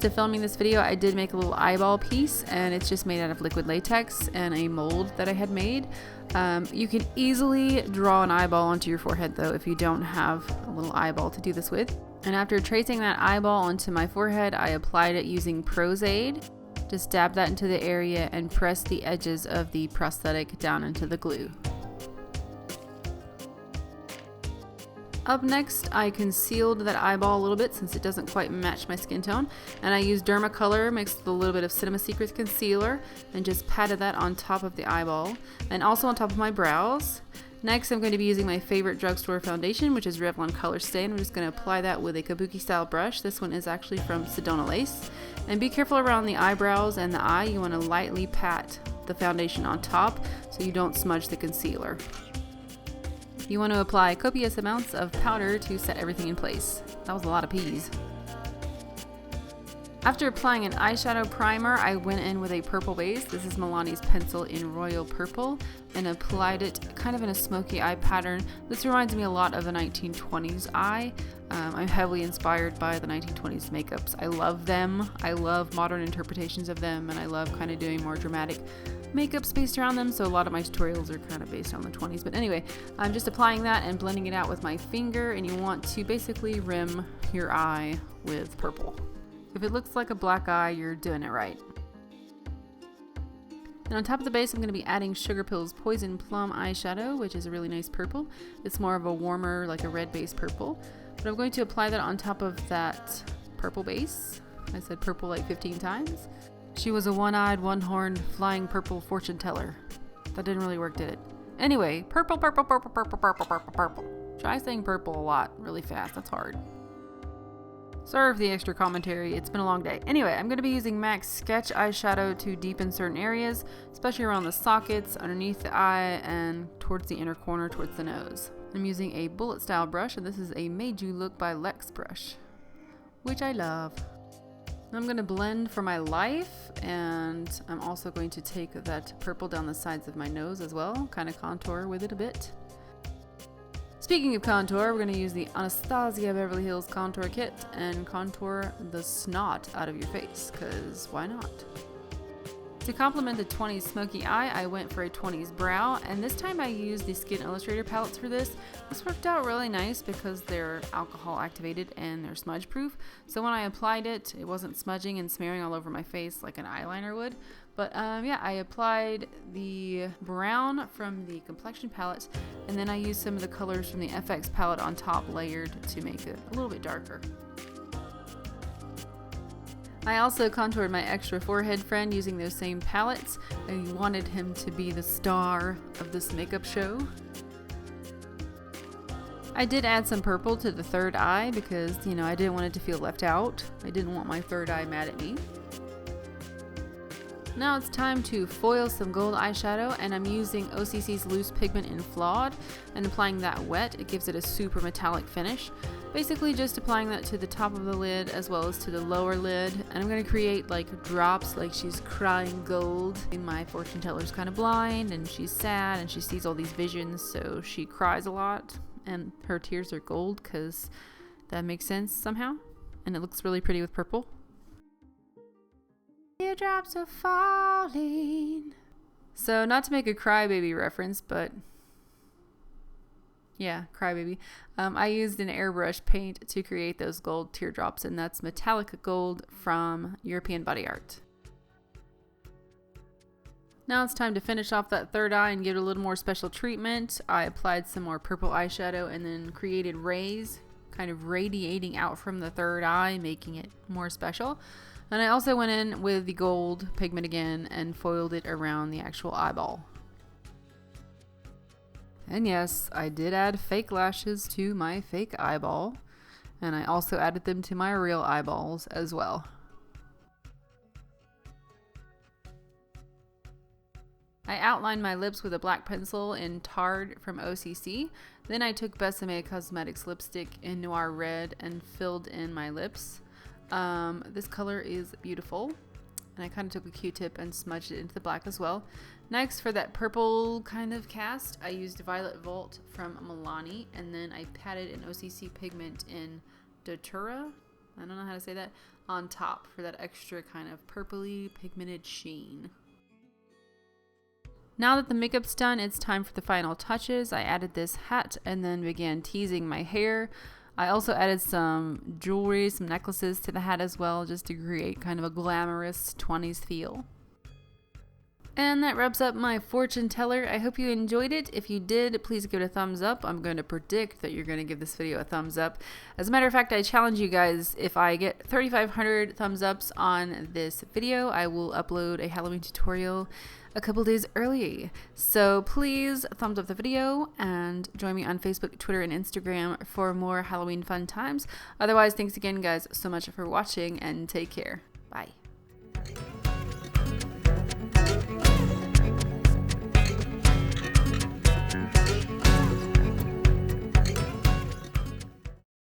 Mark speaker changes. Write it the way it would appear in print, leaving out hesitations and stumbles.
Speaker 1: To filming this video, I did make a little eyeball piece, and it's just made out of liquid latex and a mold that I had made. You can easily draw an eyeball onto your forehead though if you don't have a little eyeball to do this with. And after tracing that eyeball onto my forehead, I applied it using Pros-aide. Just dab that into the area and press the edges of the prosthetic down into the glue. Up next, I concealed that eyeball a little bit since it doesn't quite match my skin tone, and I used Derma color mixed with a little bit of Cinema Secrets concealer and just patted that on top of the eyeball and also on top of my brows. Next, I'm going to be using my favorite drugstore foundation, which is Revlon Colorstay, and I'm just going to apply that with a kabuki style brush. This one is actually from Sedona Lace. And be careful around the eyebrows and the eye. You want to lightly pat the foundation on top so you don't smudge the concealer. You want to apply copious amounts of powder to set everything in place. That was a lot of peas. After applying an eyeshadow primer, I went in with a purple base. This is Milani's pencil in Royal Purple, and applied it kind of in a smoky eye pattern. This reminds me a lot of the 1920s eye. I'm heavily inspired by the 1920s makeups. I love them. I love modern interpretations of them, and I love kind of doing more dramatic makeups based around them, so a lot of my tutorials are kind of based on the 20s. But anyway, I'm just applying that and blending it out with my finger, and you want to basically rim your eye with purple. If it looks like a black eye, you're doing it right. And on top of the base, I'm going to be adding Sugarpill's Poison Plum eyeshadow, which is a really nice purple. It's more of a warmer, like a red base purple. But I'm going to apply that on top of that purple base. I said purple like 15 times. She was a one-eyed, one-horned, flying purple fortune teller. That didn't really work, did it? Anyway, purple, purple, purple, purple, purple, purple, purple. Try saying purple a lot, really fast. That's hard. Sorry for the extra commentary. It's been a long day. Anyway, I'm going to be using MAC's Sketch eyeshadow to deepen certain areas, especially around the sockets, underneath the eye, and towards the inner corner, towards the nose. I'm using a bullet style brush, and this is a Made You Look by Lex brush, which I love. I'm going to blend for my life, and I'm also going to take that purple down the sides of my nose as well, kind of contour with it a bit. Speaking of contour, we're going to use the Anastasia Beverly Hills Contour Kit and contour the snot out of your face, because why not? To complement the 20s smoky eye, I went for a 20s brow, and this time I used the Skin Illustrator palettes for this. This worked out really nice because they're alcohol activated and they're smudge proof. So when I applied it, it wasn't smudging and smearing all over my face like an eyeliner would. But yeah, I applied the brown from the Complexion palette, and then I used some of the colors from the FX palette on top layered to make it a little bit darker. I also contoured my extra forehead friend using those same palettes. I wanted him to be the star of this makeup show. I did add some purple to the third eye because, you know, I didn't want it to feel left out. I didn't want my third eye mad at me. Now it's time to foil some gold eyeshadow, and I'm using OCC's loose pigment in Flawed and applying that wet. It gives it a super metallic finish. Basically just applying that to the top of the lid as well as to the lower lid, and I'm going to create like drops like she's crying gold. My fortune teller's kind of blind and she's sad and she sees all these visions, so she cries a lot and her tears are gold because that makes sense somehow, and it looks really pretty with purple. Teardrops are falling. So not to make a crybaby reference, but yeah, crybaby. I used an airbrush paint to create those gold teardrops, and that's metallic gold from European Body Art. Now it's time to finish off that third eye and give it a little more special treatment. I applied some more purple eyeshadow and then created rays kind of radiating out from the third eye, making it more special. And I also went in with the gold pigment again and foiled it around the actual eyeball. And yes, I did add fake lashes to my fake eyeball, and I also added them to my real eyeballs as well. I outlined my lips with a black pencil in Tard from OCC. Then I took Besame Cosmetics lipstick in Noir Red and filled in my lips. This color is beautiful, and I kind of took a Q-tip and smudged it into the black as well. Next, for that purple kind of cast, I used Violet Volt from Milani, and then I patted an OCC pigment in Datura. I don't know how to say that. on top for that extra kind of purpley pigmented sheen. Now that the makeup's done, it's time for the final touches. I added this hat and then began teasing my hair. I also added some jewelry, some necklaces to the hat as well, just to create kind of a glamorous 20s feel. And that wraps up my fortune teller. I hope you enjoyed it. If you did, please give it a thumbs up. I'm going to predict that you're going to give this video a thumbs up. As a matter of fact, I challenge you guys, if I get 3,500 thumbs ups on this video, I will upload a Halloween tutorial a couple days early. So please thumbs up the video and join me on Facebook, Twitter, and Instagram for more Halloween fun times. Otherwise, thanks again guys so much for watching and take care. Bye.